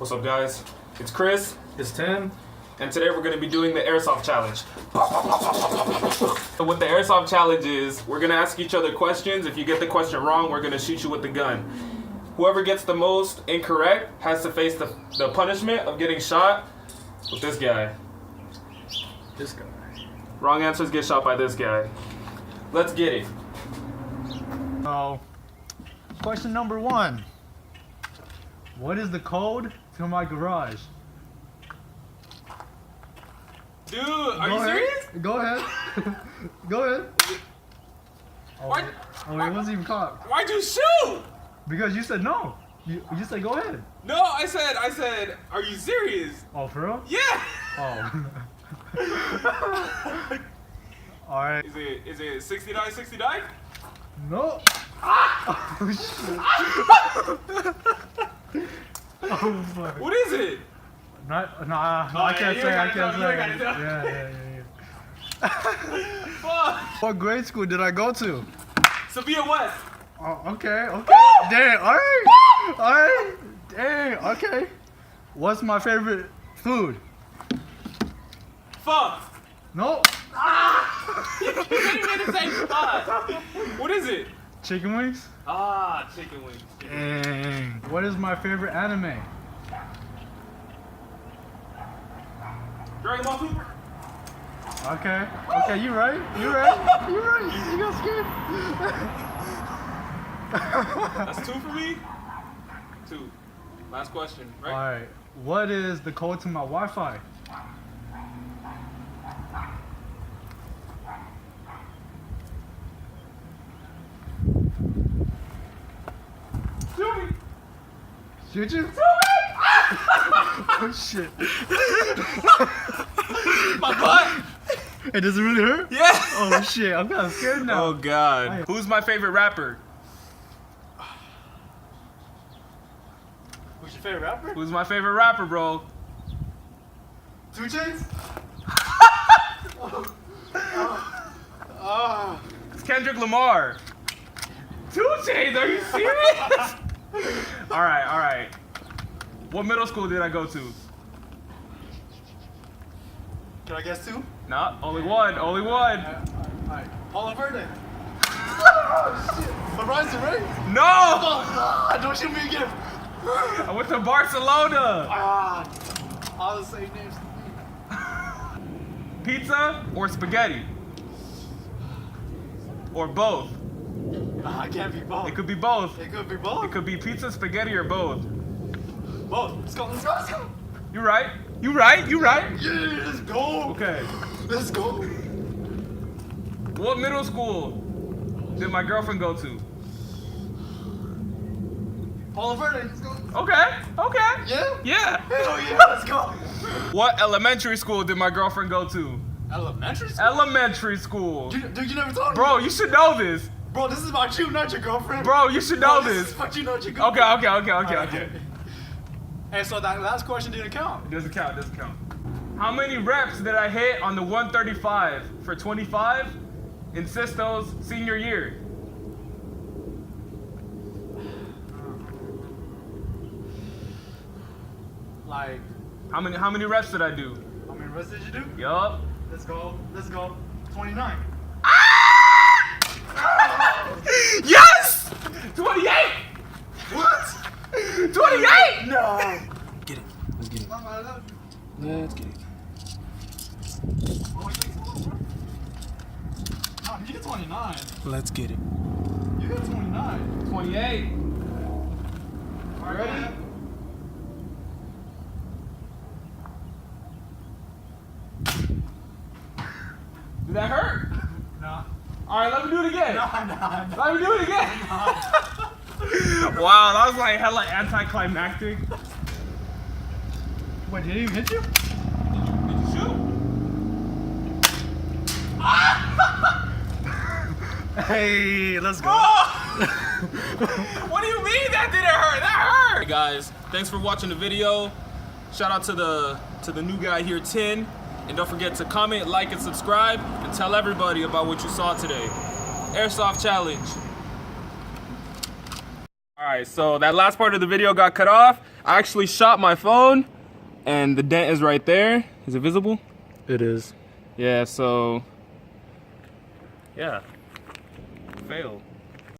What's up, guys? It's Chris. It's Tim. And today we're going to be doing the Airsoft Challenge. So what the Airsoft Challenge is, we're going to ask each other questions. If you get the question wrong, we're going to shoot you with the gun. Whoever gets the most incorrect has to face the punishment of getting shot with this guy. This guy. Wrong answers get shot by this guy. Let's get it. Oh. Question number 1. What is the code to my garage? Dude, are you serious? Go ahead. Go ahead. Oh, it wasn't even caught. Why'd you shoot? Because you said no. You said go ahead. No, I said, are you serious? Oh, for real? Yeah. Oh. All right. Is it 69? No. Oh, shit. Oh, fuck. What is it? Nah, I can't say. Yeah. Fuck. What grade school did I go to? Sevilla West. Oh, okay. Woo! Dang, alright. Dang, okay. What's my favorite food? Fuck. No. You can't even the same spot. What is it? Chicken wings? Ah, chicken wings. Dang. What is my favorite anime? Dragon Ball Super. Okay, you right. You got scared. That's 2 for me. 2. Last question, right? Alright. What is the code to my Wi-Fi? Shoot me. Shoot you? Oh shit. My butt. Hey, does it really hurt? Yeah. Oh shit, I'm kind of scared now. Oh god. Who's my favorite rapper? Who's your favorite rapper? Who's my favorite rapper, bro? 2 Chainz? It's Kendrick Lamar. 2 Chainz, are you serious? Alright. What middle school did I go to? Can I guess 2? Nah, only one. Alright. Paula Verde. Oh shit. Horizon, right? No! Oh, don't shoot me again. I went to Barcelona. All the same names to me. Pizza or spaghetti? Or both? It can't be both. It could be both. It could be both. It could be pizza, spaghetti, or both. Both. Let's go. You right. Yeah, let's go. Okay. Let's go. What middle school did my girlfriend go to? Paula Verde, let's go. Okay. Yeah. Hell yeah, let's go. What elementary school did my girlfriend go to? Elementary school? Elementary school. Dude, you never told me. Bro, you should know this. Bro, this is about you, not your girlfriend. Bro, you should know This this. is about you, not your girlfriend. Okay. Hey, so that last question didn't count. Doesn't count. How many reps did I hit on the 135 for 25 in Sisto's senior year? Like, How many reps did I do? how many reps did you do? Yup. Let's go. 29. Yes! 28! What? 28! No. Get it. Let's get it. Mama, I love you. Let's get it. Oh, you get 29. Let's get it. You got 29. 28. Ready? Did that hurt? Nah. Alright, let me do it again. Nah. Let me do it again. Wow, that was like hella anticlimactic. Wait, did he even hit you? Did you shoot? Hey, let's go. What do you mean that didn't hurt? That hurt! Hey guys, thanks for watching the video. Shout out to the new guy here, Tin. And don't forget to comment, like, and subscribe, and tell everybody about what you saw today. Airsoft Challenge. Alright, so that last part of the video got cut off. I actually shot my phone, and the dent is right there. Is it visible? It is. Yeah, so... yeah. Fail.